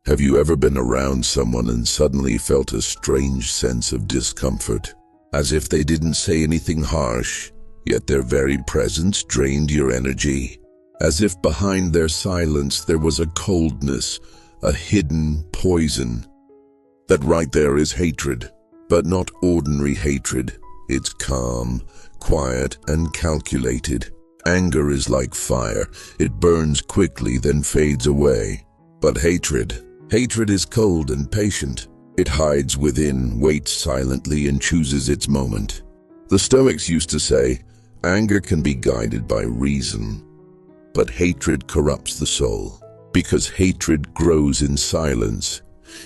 Have you ever been around someone and suddenly felt a strange sense of discomfort? As if they didn't say anything harsh, yet their very presence drained your energy. As if behind their silence there was a coldness, a hidden poison. That right there is hatred, but not ordinary hatred. It's calm, quiet, and calculated. Anger is like fire. It burns quickly, then fades away. But hatred is cold and patient. It hides within, waits silently, and chooses its moment. The Stoics used to say, anger can be guided by reason, but hatred corrupts the soul. Because hatred grows in silence,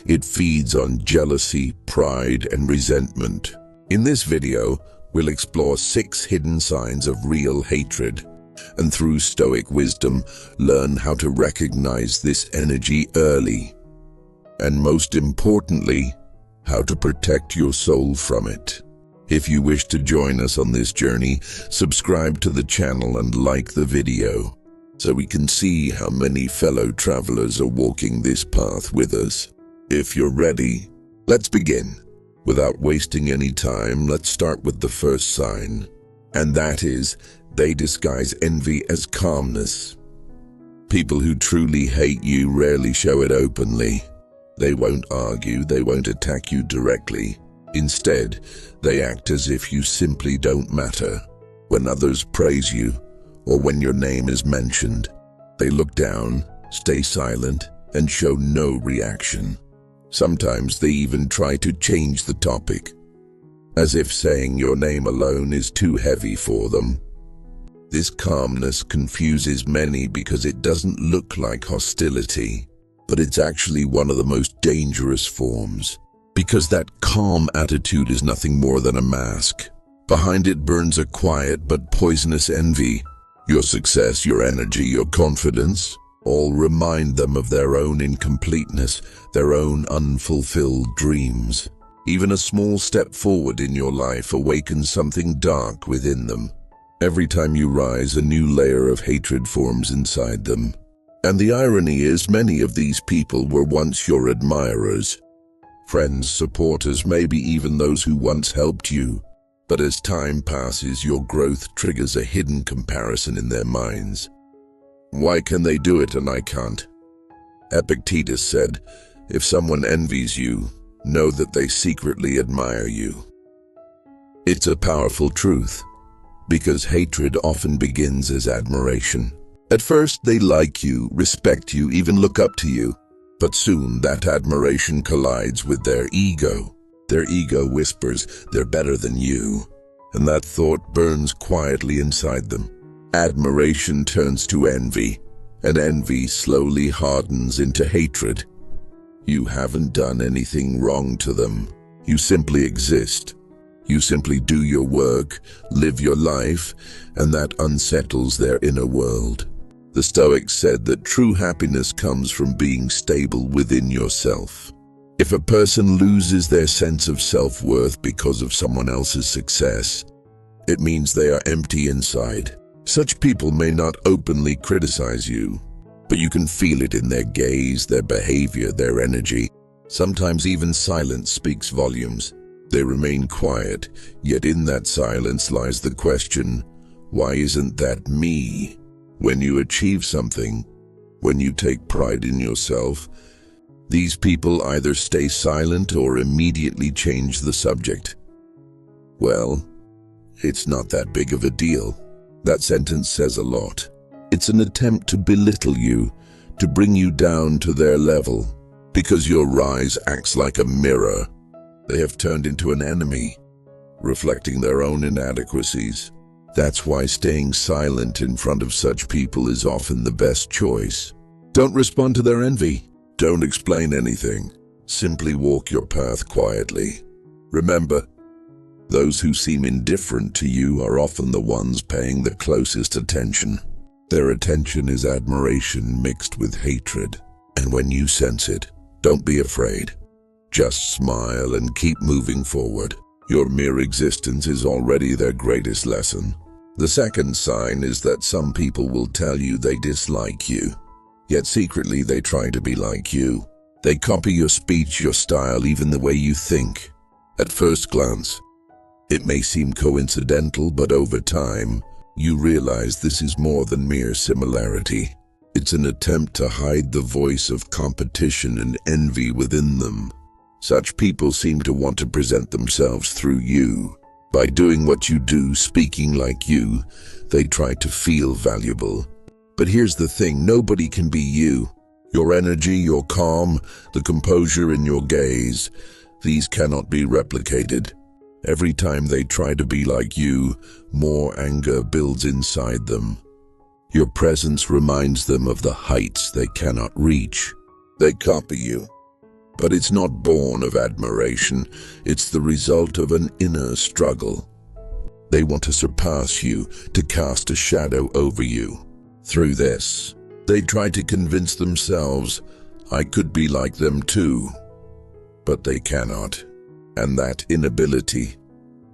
it feeds on jealousy, pride, and resentment. In this video, we'll explore 6 hidden signs of real hatred, and through Stoic wisdom, learn how to recognize this energy early. And most importantly, how to protect your soul from it. If you wish to join us on this journey, subscribe to the channel and like the video, so we can see how many fellow travelers are walking this path with us. If you're ready, let's begin. Without wasting any time, let's start with the first sign, and that is, they disguise envy as calmness. People who truly hate you rarely show it openly. They won't argue, they won't attack you directly. Instead, they act as if you simply don't matter. When others praise you, or when your name is mentioned, they look down, stay silent, and show no reaction. Sometimes they even try to change the topic, as if saying your name alone is too heavy for them. This calmness confuses many because it doesn't look like hostility, but it's actually one of the most dangerous forms. Because that calm attitude is nothing more than a mask. Behind it burns a quiet but poisonous envy. Your success, your energy, your confidence, all remind them of their own incompleteness, their own unfulfilled dreams. Even a small step forward in your life awakens something dark within them. Every time you rise, a new layer of hatred forms inside them. And the irony is, many of these people were once your admirers, friends, supporters, maybe even those who once helped you. But as time passes, your growth triggers a hidden comparison in their minds. Why can they do it and I can't? Epictetus said, if someone envies you, know that they secretly admire you. It's a powerful truth, because hatred often begins as admiration. At first, they like you, respect you, even look up to you. But soon, that admiration collides with their ego. Their ego whispers, they're better than you. And that thought burns quietly inside them. Admiration turns to envy, and envy slowly hardens into hatred. You haven't done anything wrong to them. You simply exist. You simply do your work, live your life, and that unsettles their inner world. The Stoics said that true happiness comes from being stable within yourself. If a person loses their sense of self-worth because of someone else's success, it means they are empty inside. Such people may not openly criticize you, but you can feel it in their gaze, their behavior, their energy. Sometimes even silence speaks volumes. They remain quiet, yet in that silence lies the question, why isn't that me? When you achieve something, when you take pride in yourself, these people either stay silent or immediately change the subject. Well, it's not that big of a deal. That sentence says a lot. It's an attempt to belittle you, to bring you down to their level. Because your rise acts like a mirror, they have turned into an enemy, reflecting their own inadequacies. That's why staying silent in front of such people is often the best choice. Don't respond to their envy. Don't explain anything. Simply walk your path quietly. Remember, those who seem indifferent to you are often the ones paying the closest attention. Their attention is admiration mixed with hatred. And when you sense it, don't be afraid. Just smile and keep moving forward. Your mere existence is already their greatest lesson. The second sign is that some people will tell you they dislike you, yet secretly they try to be like you. They copy your speech, your style, even the way you think. At first glance, it may seem coincidental, but over time, you realize this is more than mere similarity. It's an attempt to hide the voice of competition and envy within them. Such people seem to want to present themselves through you. By doing what you do, speaking like you, they try to feel valuable. But here's the thing, nobody can be you. Your energy, your calm, the composure in your gaze, these cannot be replicated. Every time they try to be like you, more anger builds inside them. Your presence reminds them of the heights they cannot reach. They copy you. But it's not born of admiration, it's the result of an inner struggle. They want to surpass you, to cast a shadow over you. Through this, they try to convince themselves, I could be like them too. But they cannot. And that inability,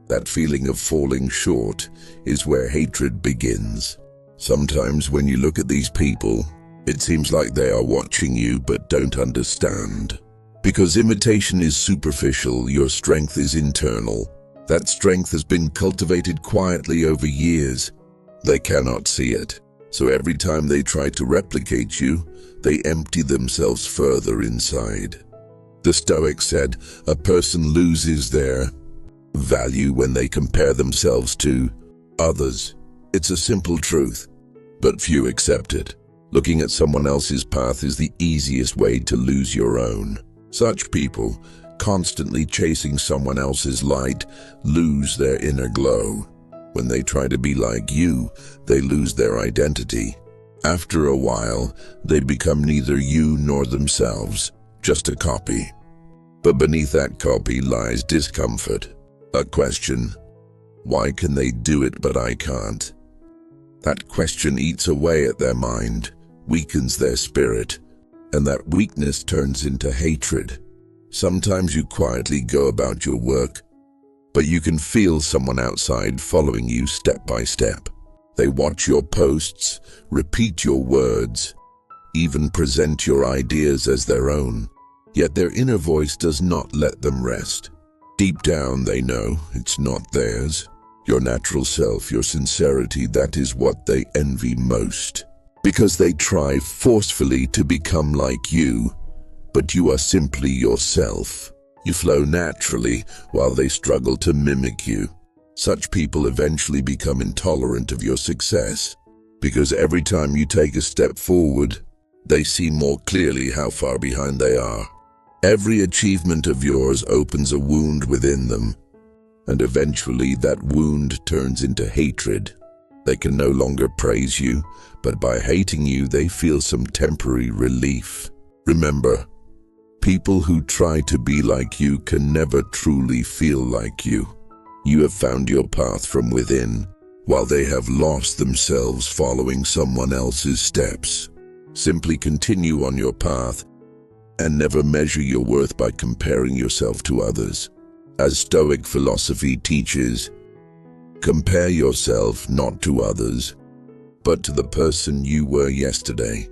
that feeling of falling short, is where hatred begins. Sometimes when you look at these people, it seems like they are watching you but don't understand. Because imitation is superficial, your strength is internal. That strength has been cultivated quietly over years. They cannot see it. So every time they try to replicate you, they empty themselves further inside. The Stoics said, a person loses their value when they compare themselves to others. It's a simple truth, but few accept it. Looking at someone else's path is the easiest way to lose your own. Such people, constantly chasing someone else's light, lose their inner glow. When they try to be like you, they lose their identity. After a while, they become neither you nor themselves, just a copy. But beneath that copy lies discomfort, a question. Why can they do it but I can't? That question eats away at their mind, weakens their spirit, and that weakness turns into hatred. Sometimes you quietly go about your work, but you can feel someone outside following you step by step. They watch your posts, repeat your words, even present your ideas as their own. Yet their inner voice does not let them rest. Deep down they know it's not theirs. Your natural self, your sincerity, that is what they envy most. Because they try forcefully to become like you, but you are simply yourself. You flow naturally while they struggle to mimic you. Such people eventually become intolerant of your success, because every time you take a step forward, they see more clearly how far behind they are. Every achievement of yours opens a wound within them, and eventually that wound turns into hatred. They can no longer praise you, but by hating you, they feel some temporary relief. Remember, people who try to be like you can never truly feel like you. You have found your path from within, while they have lost themselves following someone else's steps. Simply continue on your path and never measure your worth by comparing yourself to others. As Stoic philosophy teaches, compare yourself not to others, but to the person you were yesterday.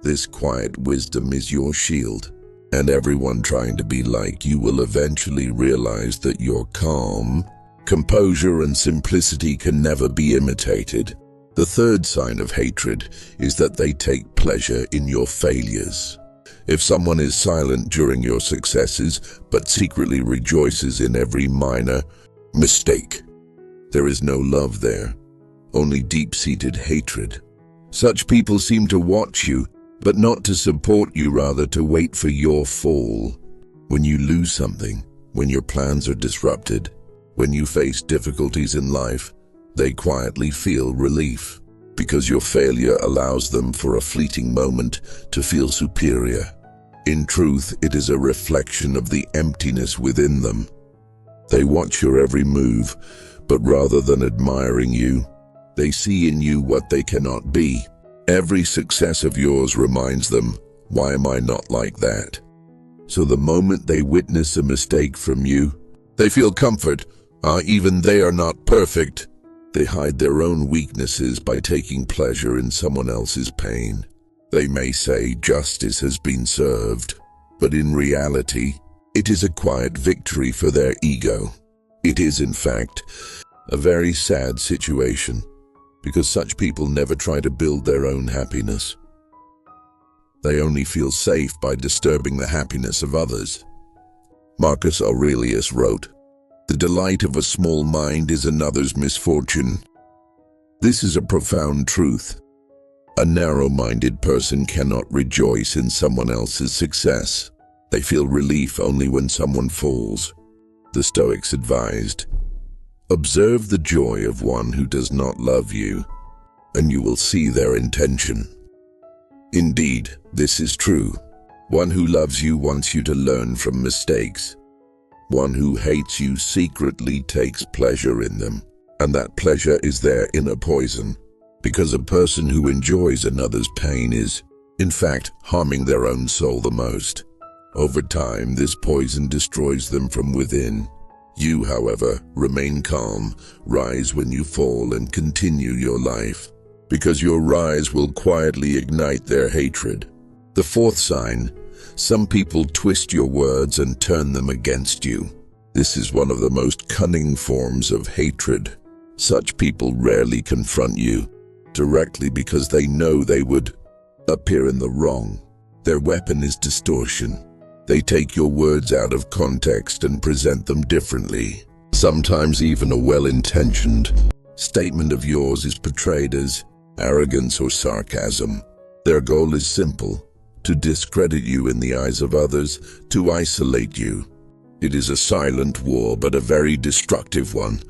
This quiet wisdom is your shield, and everyone trying to be like you will eventually realize that your calm, composure, and simplicity can never be imitated. The third sign of hatred is that they take pleasure in your failures. If someone is silent during your successes, but secretly rejoices in every minor mistake, there is no love there, only deep-seated hatred. Such people seem to watch you, but not to support you, rather to wait for your fall. When you lose something, when your plans are disrupted, when you face difficulties in life, they quietly feel relief, because your failure allows them for a fleeting moment to feel superior. In truth, it is a reflection of the emptiness within them. They watch your every move, but rather than admiring you, they see in you what they cannot be. Every success of yours reminds them, why am I not like that? So the moment they witness a mistake from you, they feel comfort. Even they are not perfect. They hide their own weaknesses by taking pleasure in someone else's pain. They may say justice has been served, but in reality, it is a quiet victory for their ego. It is, in fact, a very sad situation, because such people never try to build their own happiness. They only feel safe by disturbing the happiness of others. Marcus Aurelius wrote, "The delight of a small mind is another's misfortune." This is a profound truth. A narrow-minded person cannot rejoice in someone else's success. They feel relief only when someone falls. The Stoics advised, "Observe the joy of one who does not love you, and you will see their intention." Indeed, this is true. One who loves you wants you to learn from mistakes. One who hates you secretly takes pleasure in them, and that pleasure is their inner poison. Because a person who enjoys another's pain is, in fact, harming their own soul the most. Over time, this poison destroys them from within. You, however, remain calm, rise when you fall, and continue your life, because your rise will quietly ignite their hatred. The fourth sign: some people twist your words and turn them against you. This is one of the most cunning forms of hatred. Such people rarely confront you directly because they know they would appear in the wrong. Their weapon is distortion. They take your words out of context and present them differently. Sometimes even a well-intentioned statement of yours is portrayed as arrogance or sarcasm. Their goal is simple: to discredit you in the eyes of others, to isolate you. It is a silent war, but a very destructive one,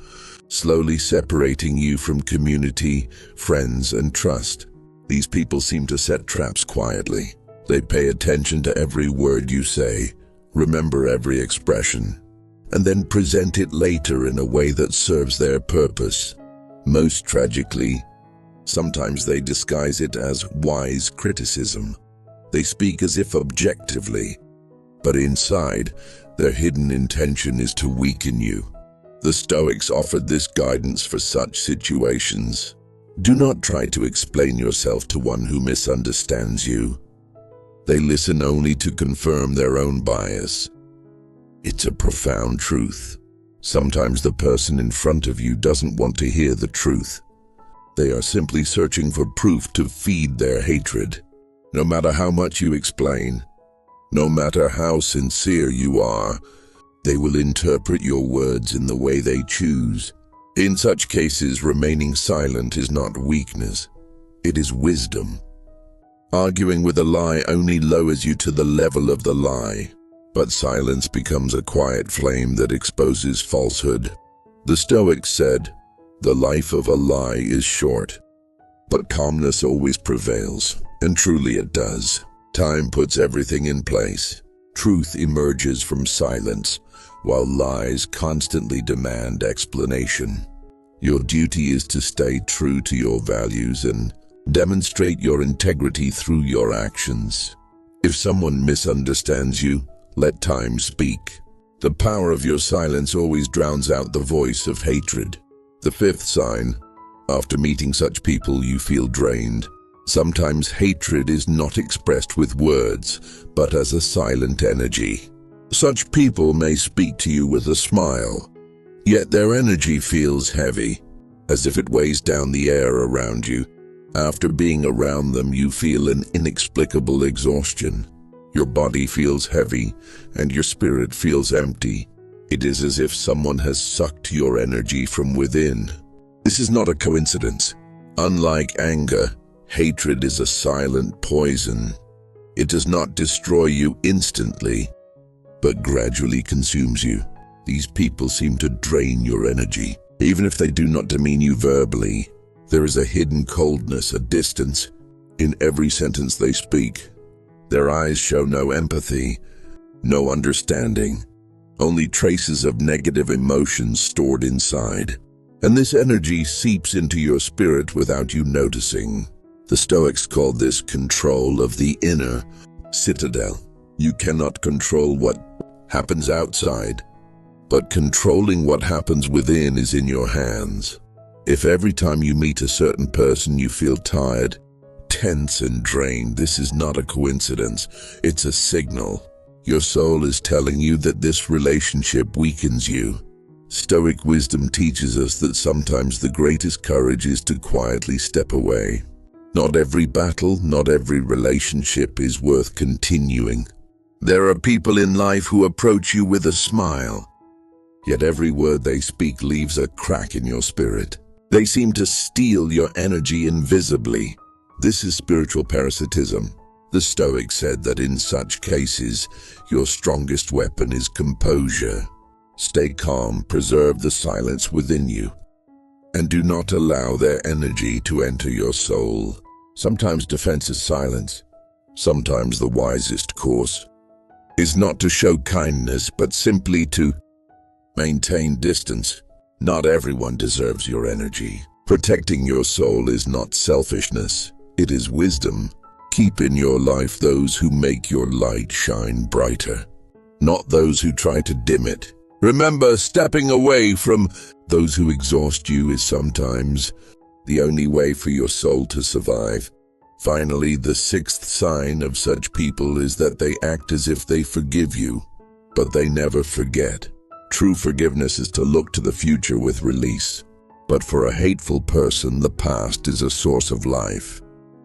slowly separating you from community, friends, and trust. These people seem to set traps quietly. They pay attention to every word you say, remember every expression, and then present it later in a way that serves their purpose. Most tragically, sometimes they disguise it as wise criticism. They speak as if objectively, but inside, their hidden intention is to weaken you. The Stoics offered this guidance for such situations. Do not try to explain yourself to one who misunderstands you. They listen only to confirm their own bias. It's a profound truth. Sometimes the person in front of you doesn't want to hear the truth. They are simply searching for proof to feed their hatred. No matter how much you explain, no matter how sincere you are, they will interpret your words in the way they choose. In such cases, remaining silent is not weakness, it is wisdom. Arguing with a lie only lowers you to the level of the lie, but silence becomes a quiet flame that exposes falsehood. The Stoics said, "The life of a lie is short, but calmness always prevails," and truly it does. Time puts everything in place. Truth emerges from silence, while lies constantly demand explanation. Your duty is to stay true to your values and demonstrate your integrity through your actions. If someone misunderstands you, let time speak. The power of your silence always drowns out the voice of hatred. The fifth sign: after meeting such people, you feel drained. Sometimes hatred is not expressed with words, but as a silent energy. Such people may speak to you with a smile, yet their energy feels heavy, as if it weighs down the air around you. After being around them, you feel an inexplicable exhaustion. Your body feels heavy, and your spirit feels empty. It is as if someone has sucked your energy from within. This is not a coincidence. Unlike anger, hatred is a silent poison. It does not destroy you instantly, but gradually consumes you. These people seem to drain your energy. Even if they do not demean you verbally, there is a hidden coldness, a distance, in every sentence they speak. Their eyes show no empathy, no understanding, only traces of negative emotions stored inside. And this energy seeps into your spirit without you noticing. The Stoics called this control of the inner citadel. You cannot control what happens outside, but controlling what happens within is in your hands. If every time you meet a certain person you feel tired, tense and drained, this is not a coincidence. It's a signal. Your soul is telling you that this relationship weakens you. Stoic wisdom teaches us that sometimes the greatest courage is to quietly step away. Not every battle, not every relationship is worth continuing. There are people in life who approach you with a smile, yet every word they speak leaves a crack in your spirit. They seem to steal your energy invisibly. This is spiritual parasitism. The Stoics said that in such cases, your strongest weapon is composure. Stay calm, preserve the silence within you, and do not allow their energy to enter your soul. Sometimes defense is silence. Sometimes the wisest course is not to show kindness, but simply to maintain distance. Not everyone deserves your energy. Protecting your soul is not selfishness, it is wisdom. Keep in your life those who make your light shine brighter, not those who try to dim it. Remember, stepping away from those who exhaust you is sometimes the only way for your soul to survive. Finally, the sixth sign of such people is that they act as if they forgive you, but they never forget. True forgiveness is to look to the future with release. But for a hateful person, the past is a source of life.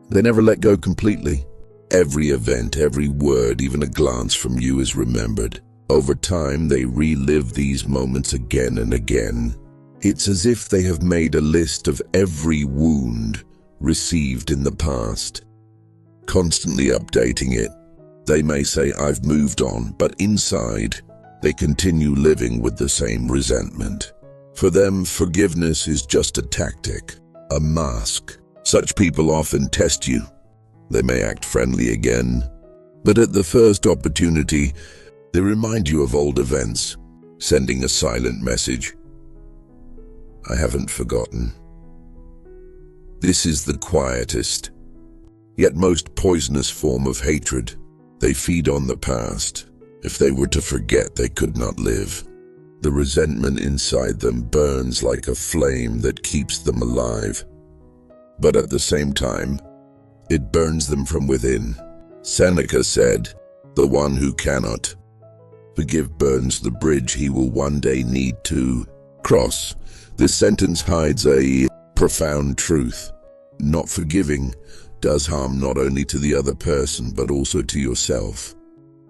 They never let go completely. Every event, every word, even a glance from you is remembered. Over time, they relive these moments again and again. It's as if they have made a list of every wound received in the past, constantly updating it. They may say, "I've moved on," but inside, they continue living with the same resentment. For them, forgiveness is just a tactic, a mask. Such people often test you. They may act friendly again, but at the first opportunity, they remind you of old events, sending a silent message. "I haven't forgotten." This is the quietest, yet most poisonous form of hatred. They feed on the past. If they were to forget, they could not live. The resentment inside them burns like a flame that keeps them alive. But at the same time, it burns them from within. Seneca said, "The one who cannot forgive burns the bridge he will one day need to cross." This sentence hides a profound truth. Not forgiving does harm not only to the other person, but also to yourself.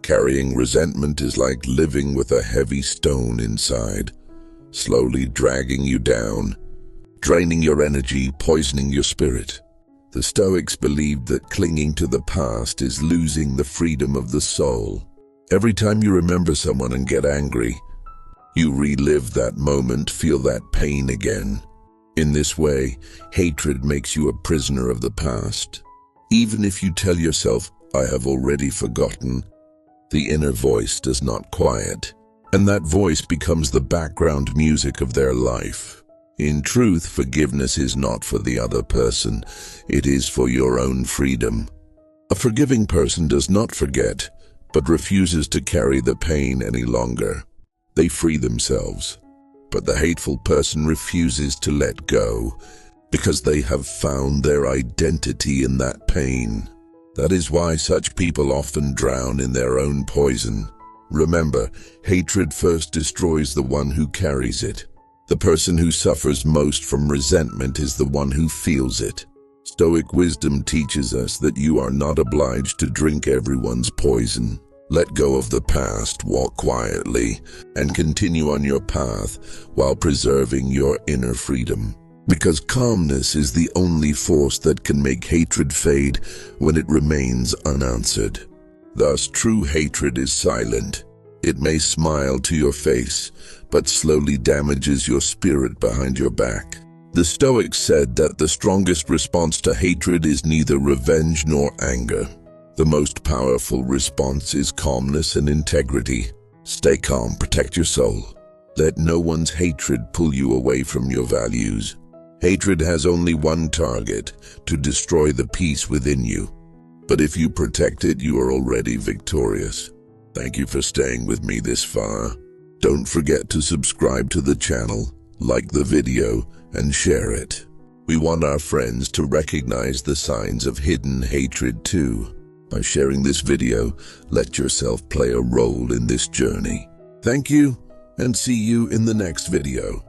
Carrying resentment is like living with a heavy stone inside, slowly dragging you down, draining your energy, poisoning your spirit. The Stoics believed that clinging to the past is losing the freedom of the soul. Every time you remember someone and get angry, you relive that moment, feel that pain again. In this way, hatred makes you a prisoner of the past. Even if you tell yourself, "I have already forgotten," the inner voice does not quiet, and that voice becomes the background music of their life. In truth, forgiveness is not for the other person, it is for your own freedom. A forgiving person does not forget, but refuses to carry the pain any longer. They free themselves. But the hateful person refuses to let go, because they have found their identity in that pain. That is why such people often drown in their own poison. Remember, hatred first destroys the one who carries it. The person who suffers most from resentment is the one who feels it. Stoic wisdom teaches us that you are not obliged to drink everyone's poison. Let go of the past, walk quietly, and continue on your path while preserving your inner freedom. Because calmness is the only force that can make hatred fade when it remains unanswered. Thus, true hatred is silent. It may smile to your face, but slowly damages your spirit behind your back. The Stoics said that the strongest response to hatred is neither revenge nor anger. The most powerful response is calmness and integrity. Stay calm, protect your soul. Let no one's hatred pull you away from your values. Hatred has only one target, to destroy the peace within you. But if you protect it, you are already victorious. Thank you for staying with me this far. Don't forget to subscribe to the channel, like the video, and share it. We want our friends to recognize the signs of hidden hatred too. By sharing this video, let yourself play a role in this journey. Thank you, and see you in the next video.